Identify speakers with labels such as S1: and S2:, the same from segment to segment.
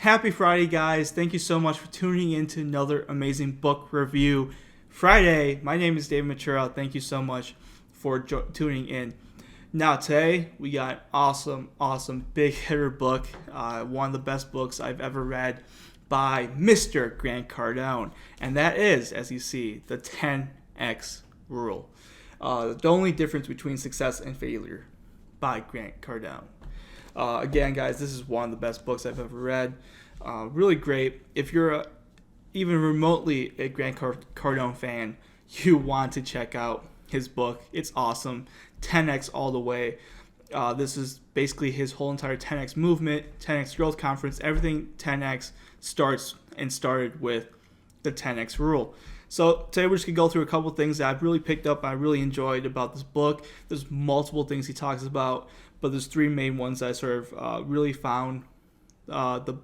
S1: Happy Friday, guys. Thank you so much for tuning in to another amazing book review Friday. My name is David Mechura. Thank you so much for tuning in. Now, today, we got awesome big hitter book. One of the best books I've ever read by Mr. Grant Cardone. And that is, as you see, the 10X rule. The only difference between success and failure by Grant Cardone. Again, guys, this is one of the best books I've ever read. Really great. If you're even remotely a Grant Cardone fan, you want to check out his book. It's awesome. 10X all the way. This is basically his whole entire 10X movement, 10X growth conference. Everything 10X started with the 10X rule. So today we're just going to go through a couple of things that I've really picked up, I really enjoyed about this book. There's multiple things he talks about, but there's three main ones that I sort of really found the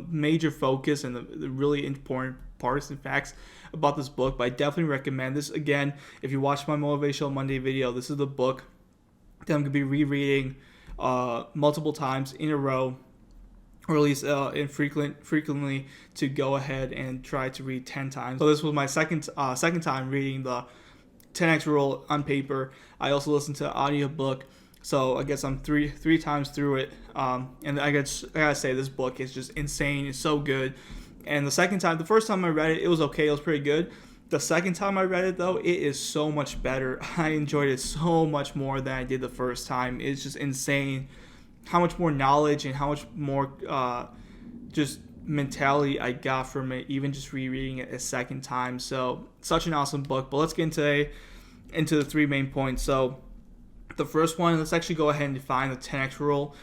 S1: major focus and the really important parts and facts about this book. But I definitely recommend this. Again, if you watch my Motivational Monday video, this is the book that I'm going to be rereading multiple times in a row, or at least frequently, to go ahead and try to read 10 times. So this was my second time reading the 10X rule on paper. I also listened to the audiobook, so I guess I'm three times through it. And I gotta say, this book is just insane. It's so good. And the first time I read it, it was okay. It was pretty good. The second time I read it, though, it is so much better. I enjoyed it so much more than I did the first time. It's just insane how much more knowledge and how much more just mentality I got from it, even just rereading it a second time. So, such an awesome book. But let's get into the three main points. So, the first one, let's actually go ahead and define the 10X rule.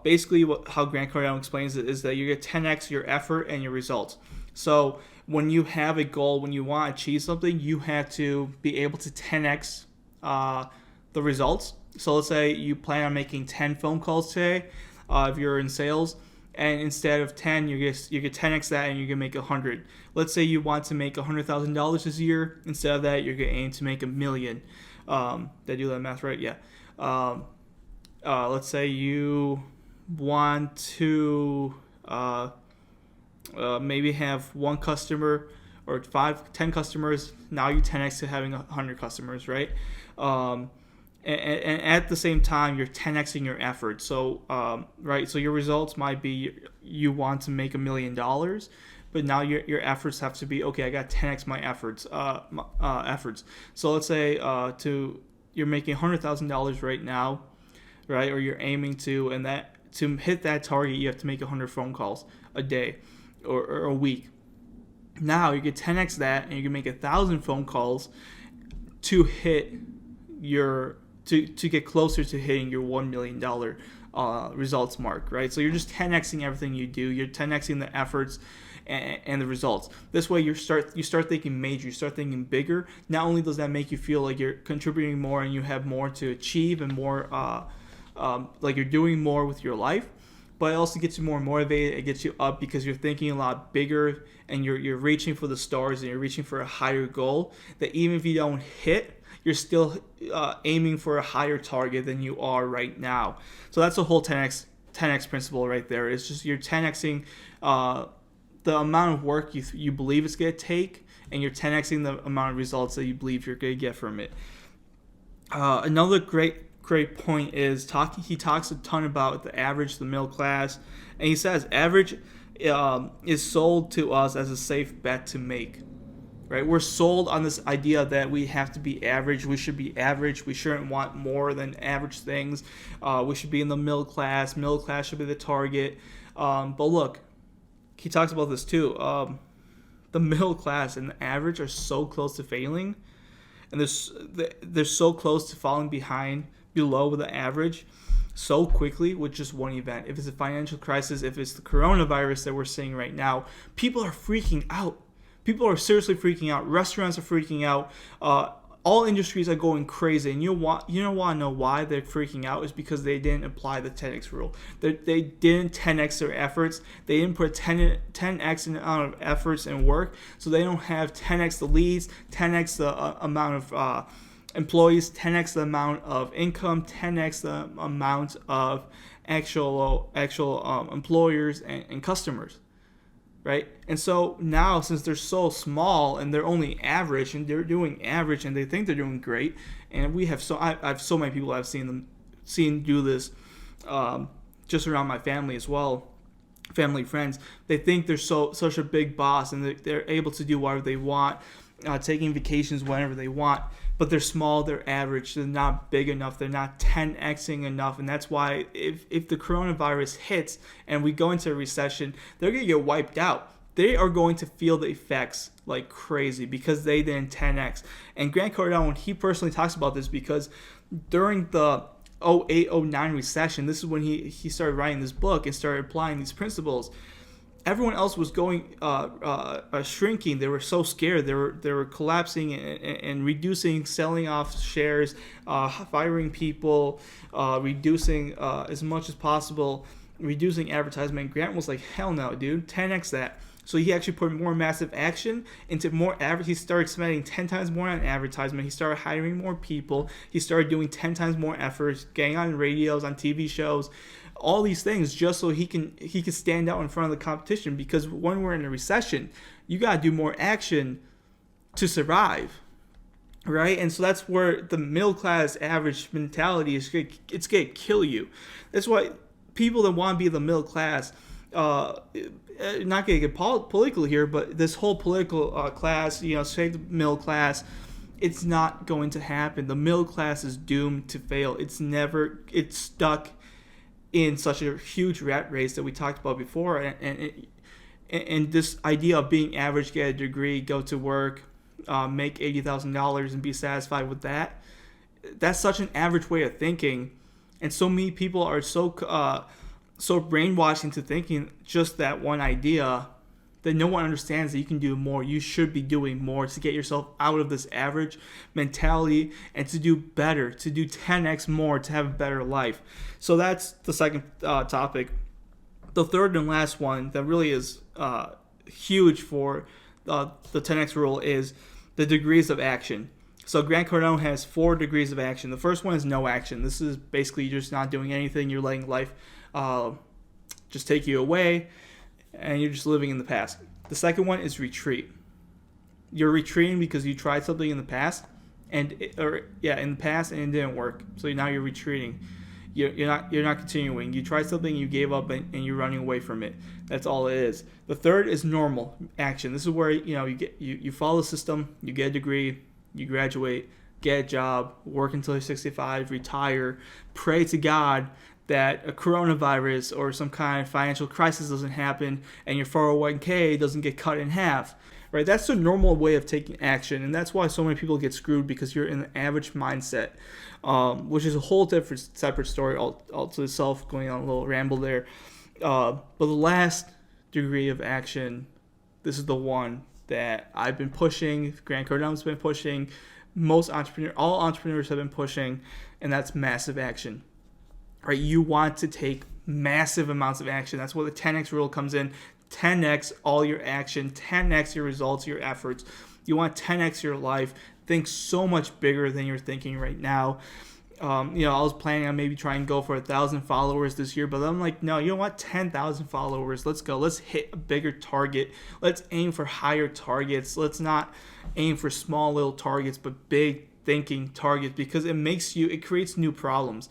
S1: Basically, how Grant Cardone explains it is that you get 10X your effort and your results. So, when you have a goal, when you want to achieve something, you have to be able to 10X the results. So let's say you plan on making 10 phone calls today if you're in sales, and instead of 10, you get 10x that and you're going to make 100. Let's say you want to make $100,000 this year. Instead of that, you're going to aim to make $1 million. Did I do that math right? Yeah. Let's say you want to maybe have one customer or 10 customers. Now you 10x to having 100 customers, right? And at the same time, you're 10xing your efforts. So, right, so your results might be you want to make $1 million, but now your efforts have to be, okay, I got 10x my efforts. So let's say you're making $100,000 right now, right, or you're aiming to, and that to hit that target, you have to make 100 phone calls a day or a week. Now you get 10x that, and you can make 1,000 phone calls to hit to get closer to hitting your $1 million results mark, right? So you're just 10xing everything you do. You're 10xing the efforts and the results. This way you start thinking major, you start thinking bigger. Not only does that make you feel like you're contributing more and you have more to achieve and more like you're doing more with your life, but it also gets you more motivated. It gets you up because you're thinking a lot bigger and you're reaching for the stars and you're reaching for a higher goal that even if you don't hit, you're still aiming for a higher target than you are right now. So that's the whole 10x principle right there. It's just you're 10xing the amount of work you believe it's going to take, and you're 10xing the amount of results that you believe you're going to get from it. Another great point is he talks a ton about the average, the middle class, and he says average is sold to us as a safe bet to make. Right, we're sold on this idea that we have to be average. We should be average. We shouldn't want more than average things. We should be in the middle class. Middle class should be the target. But look, he talks about this too. The middle class and the average are so close to failing, and they're so close to falling below the average so quickly with just one event. If it's a financial crisis, if it's the coronavirus that we're seeing right now, people are freaking out. People are seriously freaking out. Restaurants are freaking out. All industries are going crazy. And you want to know why they're freaking out is because they didn't apply the 10x rule. They didn't 10x their efforts. They didn't put 10x amount of efforts and work. So they don't have 10x the leads, 10x the amount of employees, 10x the amount of income, 10x the amount of actual employers and customers, right? And so now, since they're so small and they're only average and they're doing average and they think they're doing great, and I have so many people I've seen do this, just around my family as well, family friends. They think they're such a big boss and they're able to do whatever they want, taking vacations whenever they want. But they're small, they're average, they're not big enough, they're not 10xing enough, and that's why if the coronavirus hits and we go into a recession, they're going to get wiped out. They are going to feel the effects like crazy because they didn't 10x. And Grant Cardone, he personally talks about this because during the 08-09 recession, this is when he started writing this book and started applying these principles. Everyone else was going shrinking. They were so scared. They were collapsing and reducing, selling off shares, firing people, reducing as much as possible, reducing advertisement. Grant was like, hell no, dude, 10x that. So he actually put more massive action into more He started spending 10 times more on advertisement. He started hiring more people. He started doing 10 times more efforts, getting on radios, on TV shows, all these things just so he can stand out in front of the competition. Because when we're in a recession, you got to do more action to survive, right? And so that's where the middle class average mentality is. It's going to kill you. That's why people that want to be the middle class, not going to get political here, but this whole political class, say the middle class, it's not going to happen. The middle class is doomed to fail. It's stuck in such a huge rat race that we talked about before, and this idea of being average, get a degree, go to work, make $80,000 and be satisfied with that. That's such an average way of thinking, and so many people are so brainwashed into thinking just that one idea that no one understands that you can do more. You should be doing more to get yourself out of this average mentality and to do better, to do 10x more, to have a better life. So that's the second topic. The third and last one that really is huge for the 10x rule is the degrees of action. So Grant Cardone has 4 degrees of action. The first one is no action. This is basically you're just not doing anything. You're letting life just take you away, and you're just living in the past. The second one is retreat. You're retreating because you tried something in the past, in the past, and it didn't work. So now you're retreating. You're not continuing. You tried something, you gave up, and you're running away from it. That's all it is. The third is normal action. This is where you follow the system. You get a degree, you graduate, get a job, work until you're 65, retire, pray to God that a coronavirus or some kind of financial crisis doesn't happen and your 401k doesn't get cut in half, right? That's the normal way of taking action, and that's why so many people get screwed, because you're in the average mindset, which is a whole different separate story all to itself, going on a little ramble there. But the last degree of action, this is the one that I've been pushing, Grant Cardone's been pushing, all entrepreneurs have been pushing, and that's massive action. Right, you want to take massive amounts of action. That's where the 10x rule comes in. 10x all your action, 10x your results, your efforts. You want 10x your life. Think so much bigger than you're thinking right now. I was planning on maybe trying to go for 1,000 followers this year, but I'm like, no, you don't want 10,000 followers. Let's go. Let's hit a bigger target. Let's aim for higher targets. Let's not aim for small little targets, but big thinking targets, because it creates new problems.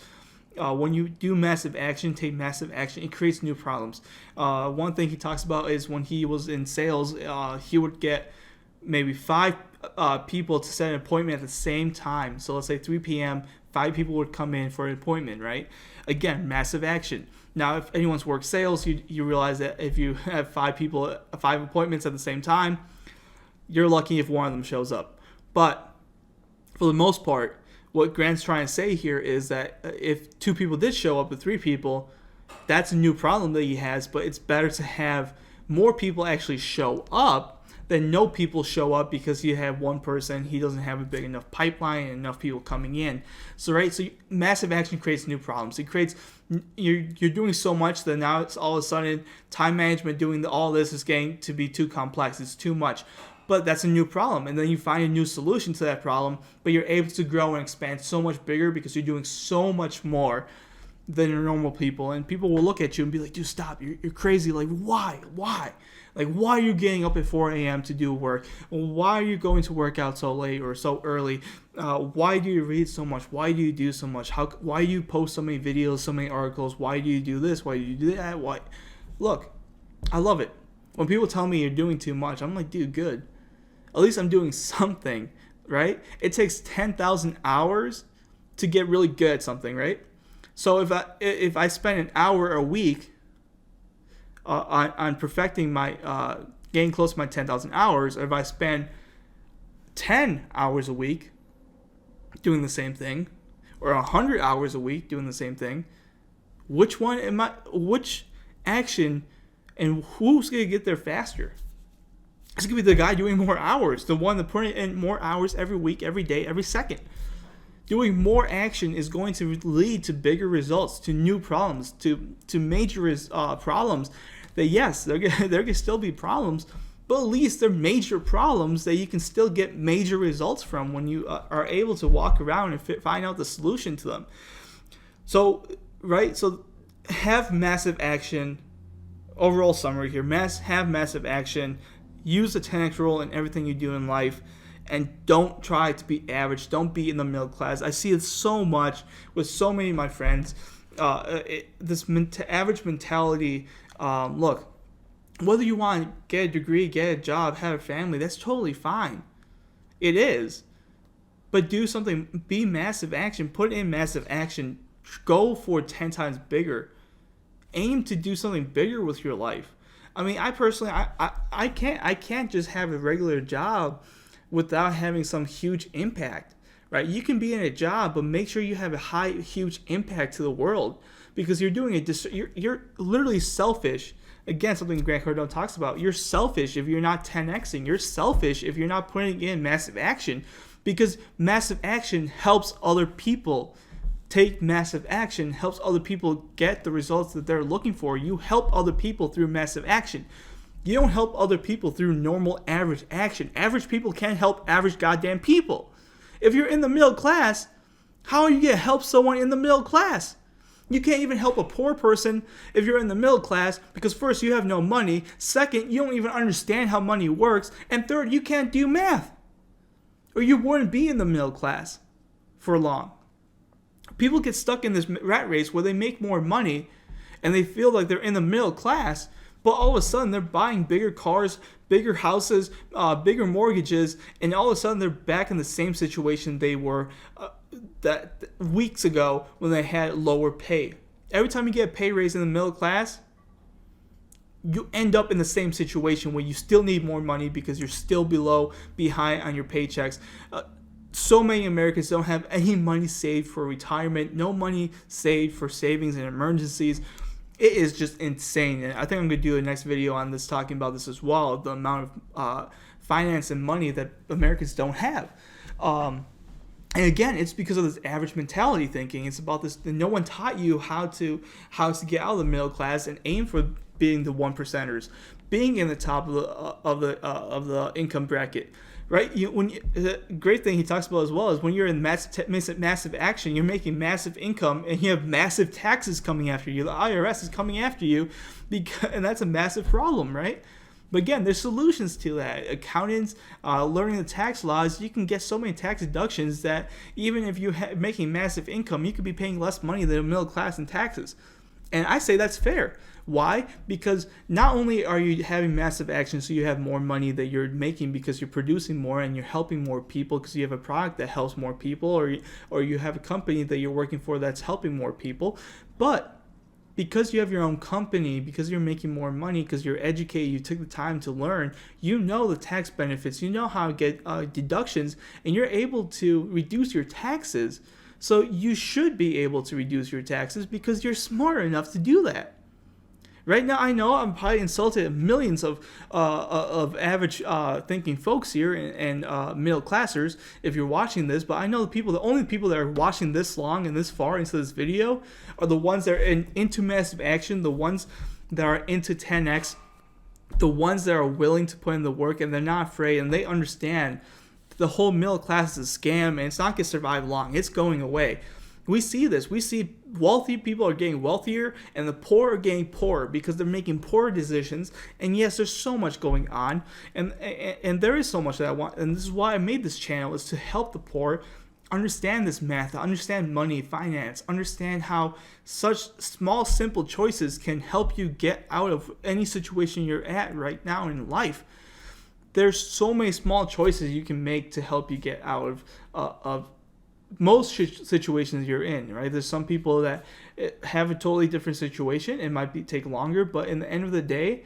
S1: When you do massive action, take massive action, it creates new problems. One thing he talks about is when he was in sales, he would get maybe 5 people to set an appointment at the same time. So let's say 3 p.m., 5 people would come in for an appointment, right? Again, massive action. Now, if anyone's worked sales, you realize that if you have 5 appointments at the same time, you're lucky if one of them shows up. But for the most part, what Grant's trying to say here is that if 2 people did show up with 3 people, that's a new problem that he has, but it's better to have more people actually show up than no people show up because you have one person, he doesn't have a big enough pipeline and enough people coming in. So massive action creates new problems. It creates, you're doing so much that now it's all of a sudden time management doing all this is getting to be too complex. It's too much. But that's a new problem, and then you find a new solution to that problem, but you're able to grow and expand so much bigger because you're doing so much more than normal people, and people will look at you and be like, dude, stop, you're crazy. Like, why? Like, why are you getting up at 4 a.m. to do work? Why are you going to work out so late or so early? Why do you read so much? Why do you do so much? Why do you post so many videos, so many articles? Why do you do this? Why do you do that? Why? Look, I love it. When people tell me you're doing too much, I'm like, dude, good. At least I'm doing something, right? It takes 10,000 hours to get really good at something, right? So if I spend an hour a week on perfecting my getting close to my 10,000 hours, or if I spend 10 hours a week doing the same thing, or 100 hours a week doing the same thing, which action and who's going to get there faster? It's going to be the guy doing more hours, the one that putting in more hours every week, every day, every second. Doing more action is going to lead to bigger results, to new problems, to major problems. That yes, there can still be problems, but at least they're major problems that you can still get major results from when you are able to walk around and find out the solution to them. So, right? So, have massive action. Overall summary here: have massive action. Use the 10x rule in everything you do in life. And don't try to be average. Don't be in the middle class. I see it so much with so many of my friends. This average mentality. Look, whether you want to get a degree, get a job, have a family, that's totally fine. It is. But do something. Be massive action. Put in massive action. Go for 10 times bigger. Aim to do something bigger with your life. I mean, I personally, I can't just have a regular job without having some huge impact, right? You can be in a job, but make sure you have a huge impact to the world, because you're doing you're literally selfish. Again, something Grant Cardone talks about. You're selfish if you're not 10xing. You're selfish if you're not putting in massive action, because massive action helps other people. Take massive action helps other people get the results that they're looking for. You help other people through massive action. You don't help other people through normal average action. Average people can't help average goddamn people. If you're in the middle class, how are you going to help someone in the middle class? You can't even help a poor person if you're in the middle class, because first, you have no money. Second, you don't even understand how money works. And third, you can't do math. Or you wouldn't be in the middle class for long. People get stuck in this rat race where they make more money and they feel like they're in the middle class, but all of a sudden they're buying bigger cars, bigger houses, bigger mortgages, and all of a sudden they're back in the same situation they were that weeks ago when they had lower pay. Every time you get a pay raise in the middle class, you end up in the same situation where you still need more money because you're still behind on your paychecks. So many Americans don't have any money saved for retirement, no money saved for savings and emergencies. It is just insane. And I think I'm going to do a next video on this, talking about this as well, the amount of finance and money that Americans don't have. And again, it's because of this average mentality thinking. It's about this. No one taught you how to get out of the middle class and aim for being the 1%ers, being in the top of the income bracket. Right? The great thing he talks about as well is when you're in massive action, you're making massive income and you have massive taxes coming after you. The IRS is coming after you, and that's a massive problem, right? But again, there's solutions to that. Accountants, learning the tax laws, you can get so many tax deductions that even if you're making massive income, you could be paying less money than the middle class in taxes. And I say that's fair. Why? Because not only are you having massive action so you have more money that you're making because you're producing more and you're helping more people because you have a product that helps more people, or you have a company that you're working for that's helping more people, but because you have your own company, because you're making more money, because you're educated, you took the time to learn, you know the tax benefits, you know how to get deductions, and you're able to reduce your taxes. So you should be able to reduce your taxes because you're smart enough to do that. Right now, I know I'm probably insulted millions of average thinking folks here and middle classers if you're watching this, but I know the only people that are watching this long and this far into this video are the ones that are into massive action, the ones that are into 10x, the ones that are willing to put in the work and they're not afraid and they understand the whole middle class is a scam and it's not going to survive long. It's going away. We see this. We see wealthy people are getting wealthier and the poor are getting poorer because they're making poor decisions. And yes, there's so much going on. And there is so much that I want. And this is why I made this channel, is to help the poor understand this math, understand money, finance, understand how such small, simple choices can help you get out of any situation you're at right now in life. There's so many small choices you can make to help you get out of most situations you're in, right? There's some people that have a totally different situation. It might take longer, but in the end of the day,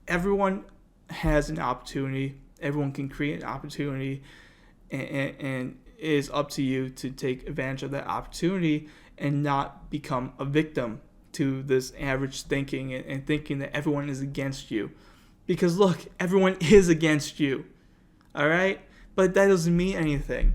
S1: everyone has an opportunity. Everyone can create an opportunity, and it is up to you to take advantage of that opportunity and not become a victim to this average thinking and thinking that everyone is against you. Because look, everyone is against you, all right? But that doesn't mean anything.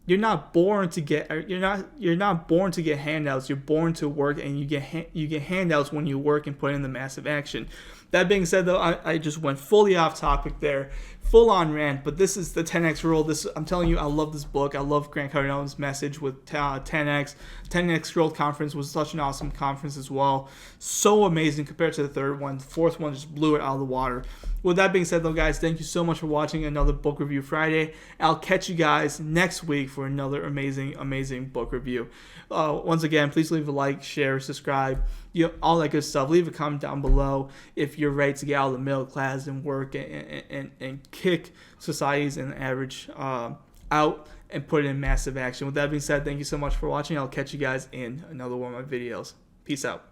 S1: You're not born to get handouts. You're born to work, and you get handouts when you work and put in the massive action. That being said, though, I just went fully off topic there, full on rant. But this is the 10x rule. I'm telling you, I love this book. I love Grant Cardone's message with 10x. 10x World Conference was such an awesome conference as well. So amazing compared to the third one. The fourth one just blew it out of the water. With that being said, though, guys, thank you so much for watching another Book Review Friday. I'll catch you guys next week for another amazing, amazing book review. Once again, please leave a like, share, subscribe, all that good stuff. Leave a comment down below if you're ready to get out of the middle class and work and kick society's and average out and put it in massive action. With that being said, thank you so much for watching. I'll catch you guys in another one of my videos. Peace out.